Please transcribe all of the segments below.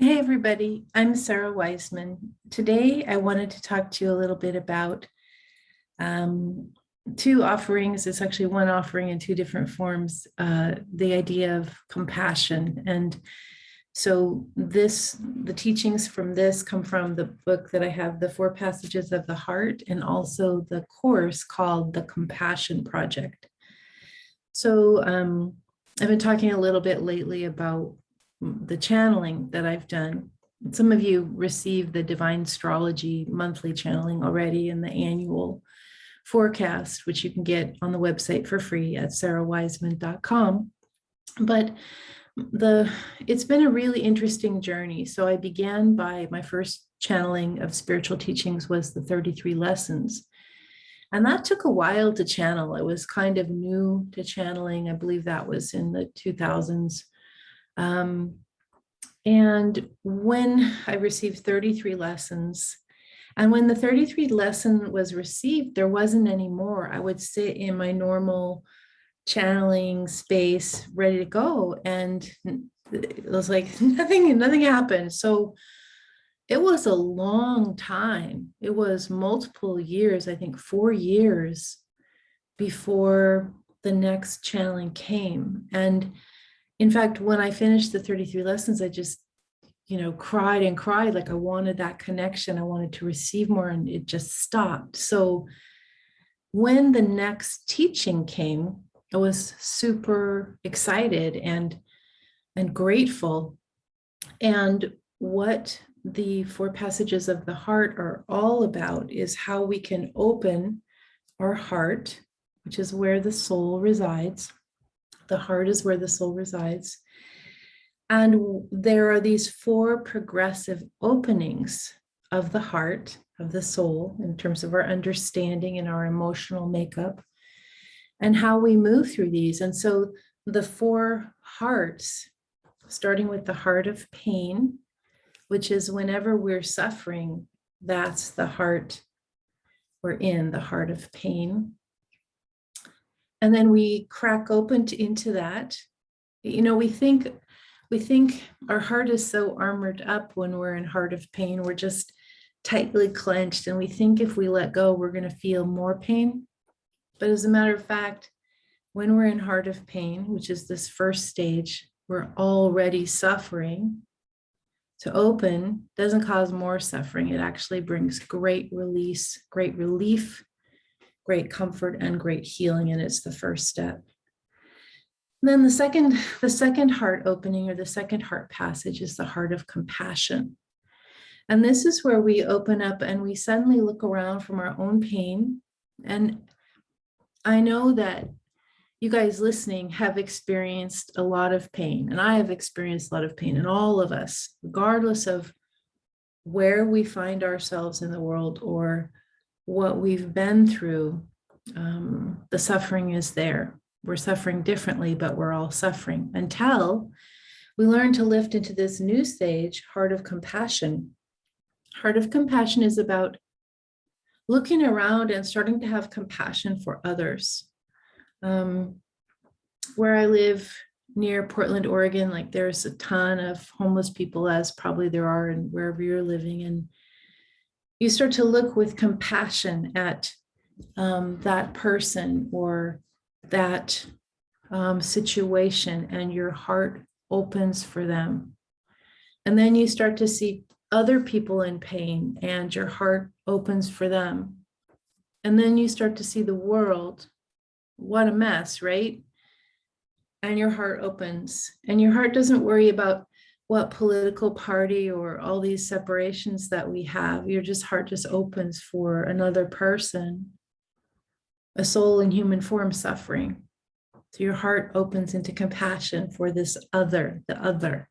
Hey everybody, I'm Sara Wiseman. Today I wanted to talk to you a little bit about um, two offerings. It's actually one offering in two different forms, the idea of compassion. And so the teachings from this come from the book that I have, The Four Passages of the Heart, and also the course called The Compassion Project. So I've been talking a little bit lately about the channeling that I've done. Some of you received the Divine Astrology monthly channeling already and the annual forecast, which you can get on the website for free at sarawiseman.com. But it's been a really interesting journey. So I began by my first channeling of spiritual teachings was the 33 lessons. And that took a while to channel. It was kind of new to channeling. I believe that was in the 2000s. And when I received 33 lessons, and when the 33 lesson was received, there wasn't any more. I would sit in my normal channeling space, ready to go. And it was like nothing happened. So it was a long time. It was multiple years, I think 4 years before the next channeling came. And in fact, when I finished the 33 lessons, I just, cried and cried. Like I wanted that connection. I wanted to receive more, and it just stopped. So when the next teaching came, I was super excited and grateful. And what the Four Passages of the Heart are all about is how we can open our heart, which is where the soul resides. The heart is where the soul resides. And there are these four progressive openings of the heart, of the soul, in terms of our understanding and our emotional makeup, and how we move through these. And so the four hearts, starting with the heart of pain, which is whenever we're suffering, that's the heart we're in, the heart of pain. And then we crack open into that. We think our heart is so armored up when we're in heart of pain. We're just tightly clenched, and we think if we let go, we're going to feel more pain. But as a matter of fact, when we're in heart of pain, which is this first stage, we're already suffering. To open doesn't cause more suffering. It actually brings great release, great relief, great comfort, and great healing. And it's the first step. And then the second heart opening, or the second heart passage, is the heart of compassion. And this is where we open up and we suddenly look around from our own pain. And I know that you guys listening have experienced a lot of pain, and I have experienced a lot of pain, and all of us, regardless of where we find ourselves in the world or what we've been through, the suffering is there. We're suffering differently, but we're all suffering until we learn to lift into this new stage, heart of compassion. Heart of compassion is about looking around and starting to have compassion for others. Where I live near Portland, Oregon, like there's a ton of homeless people, as probably there are in wherever you're living. And you start to look with compassion at that person or that situation, and your heart opens for them. And then you start to see other people in pain, and your heart opens for them. And then you start to see the world. What a mess, right? And your heart opens, and your heart doesn't worry about what political party or all these separations that we have. Your heart just opens for another person, a soul in human form suffering. So your heart opens into compassion for this other, the other.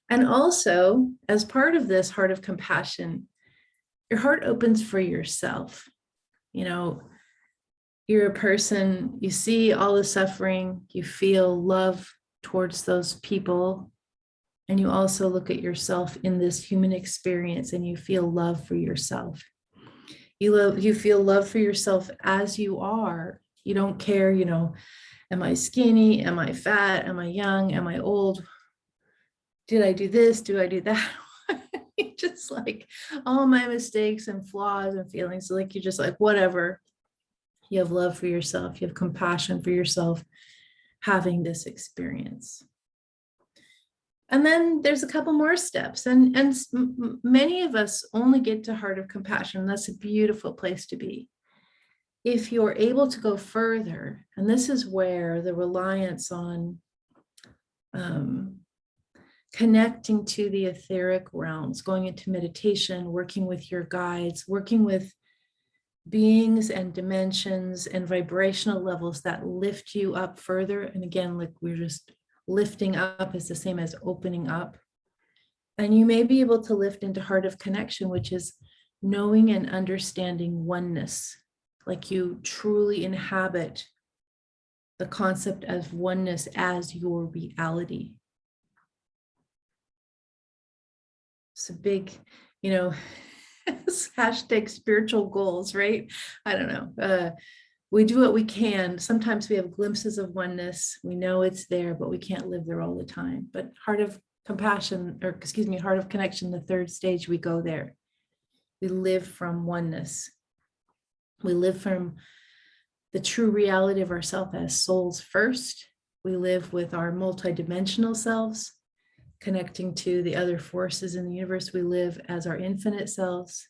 And also, as part of this heart of compassion, your heart opens for yourself. You're a person, you see all the suffering, you feel love towards those people, and you also look at yourself in this human experience, and you feel love for yourself. You feel love for yourself as you are. You don't care, am I skinny? Am I fat? Am I young? Am I old? Did I do this? Do I do that? Just like all my mistakes and flaws and feelings, like you're just like, whatever. You have love for yourself, you have compassion for yourself having this experience. And then there's a couple more steps, and many of us only get to heart of compassion. That's a beautiful place to be. If you're able to go further, and this is where the reliance on connecting to the etheric realms, going into meditation, working with your guides, working with beings and dimensions and vibrational levels that lift you up further. And again, like we're just lifting up is the same as opening up. And you may be able to lift into heart of connection, which is knowing and understanding oneness, like you truly inhabit the concept of oneness as your reality. It's a big, hashtag spiritual goals, right? I don't know. We do what we can. Sometimes we have glimpses of oneness. We know it's there, but we can't live there all the time. But heart of compassion, heart of connection, the third stage, we go there. We live from oneness. We live from the true reality of ourselves as souls first. We live with our multidimensional selves, connecting to the other forces in the universe. We live as our infinite selves,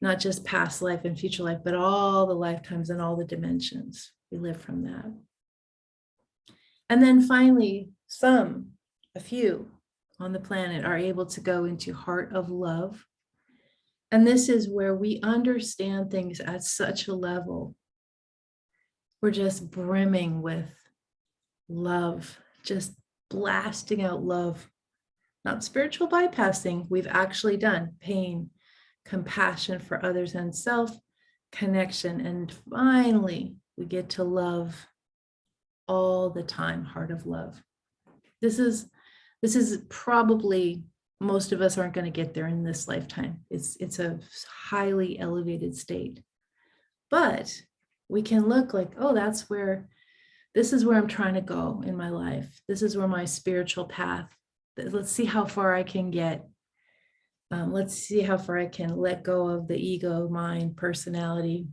not just past life and future life, but all the lifetimes and all the dimensions. We live from that. And then finally, a few on the planet are able to go into heart of love. And this is where we understand things at such a level. We're just brimming with love, just blasting out love, not spiritual bypassing. We've actually done pain, compassion for others and self, connection. And finally, we get to love all the time, heart of love. This is probably, most of us aren't going to get there in this lifetime. It's a highly elevated state. But we can look like, oh, this is where I'm trying to go in my life. This is where my spiritual path, let's see how far I can get. Let's see how far I can let go of the ego, mind, personality,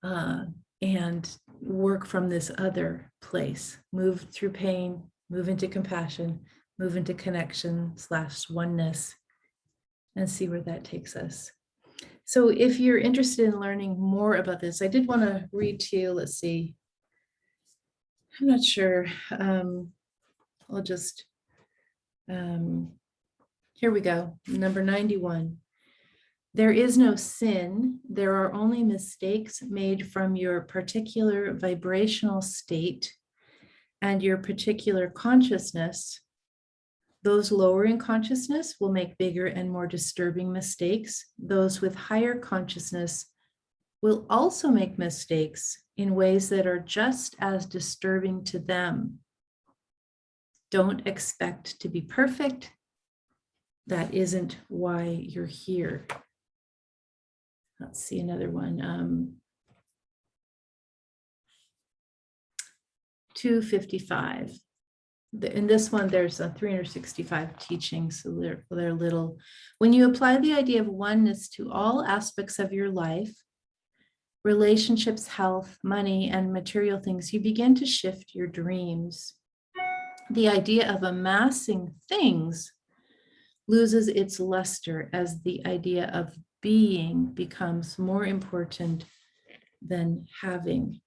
and work from this other place. Move through pain, move into compassion, move into connection / oneness, and see where that takes us. So if you're interested in learning more about this, I did want to read to you, let's see. I'm not sure. I'll just, here we go. Number 91. There is no sin. There are only mistakes made from your particular vibrational state and your particular consciousness. Those lower in consciousness will make bigger and more disturbing mistakes. Those with higher consciousness will also make mistakes in ways that are just as disturbing to them. Don't expect to be perfect. That isn't why you're here. Let's see another one. 255. In this one, there's 365 teachings, so they're little. When you apply the idea of oneness to all aspects of your life, relationships, health, money, and material things, you begin to shift your dreams. The idea of amassing things loses its luster as the idea of being becomes more important than having.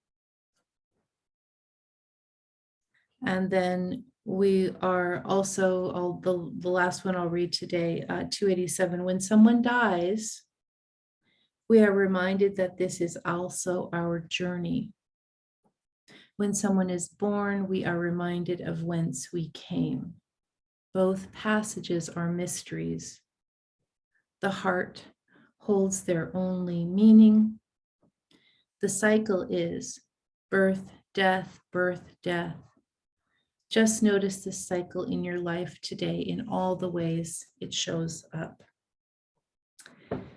And then we are also, the last one I'll read today, 287. When someone dies, we are reminded that this is also our journey. When someone is born, we are reminded of whence we came. Both passages are mysteries. The heart holds their only meaning. The cycle is birth, death, birth, death. Just notice this cycle in your life today in all the ways it shows up.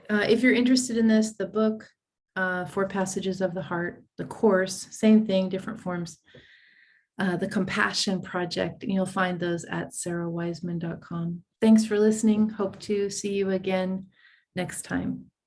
If you're interested in this, the book, 4 Passages of the Heart, the course, same thing, different forms. the Compassion Project, and you'll find those at sarawiseman.com. Thanks for listening. Hope to see you again next time.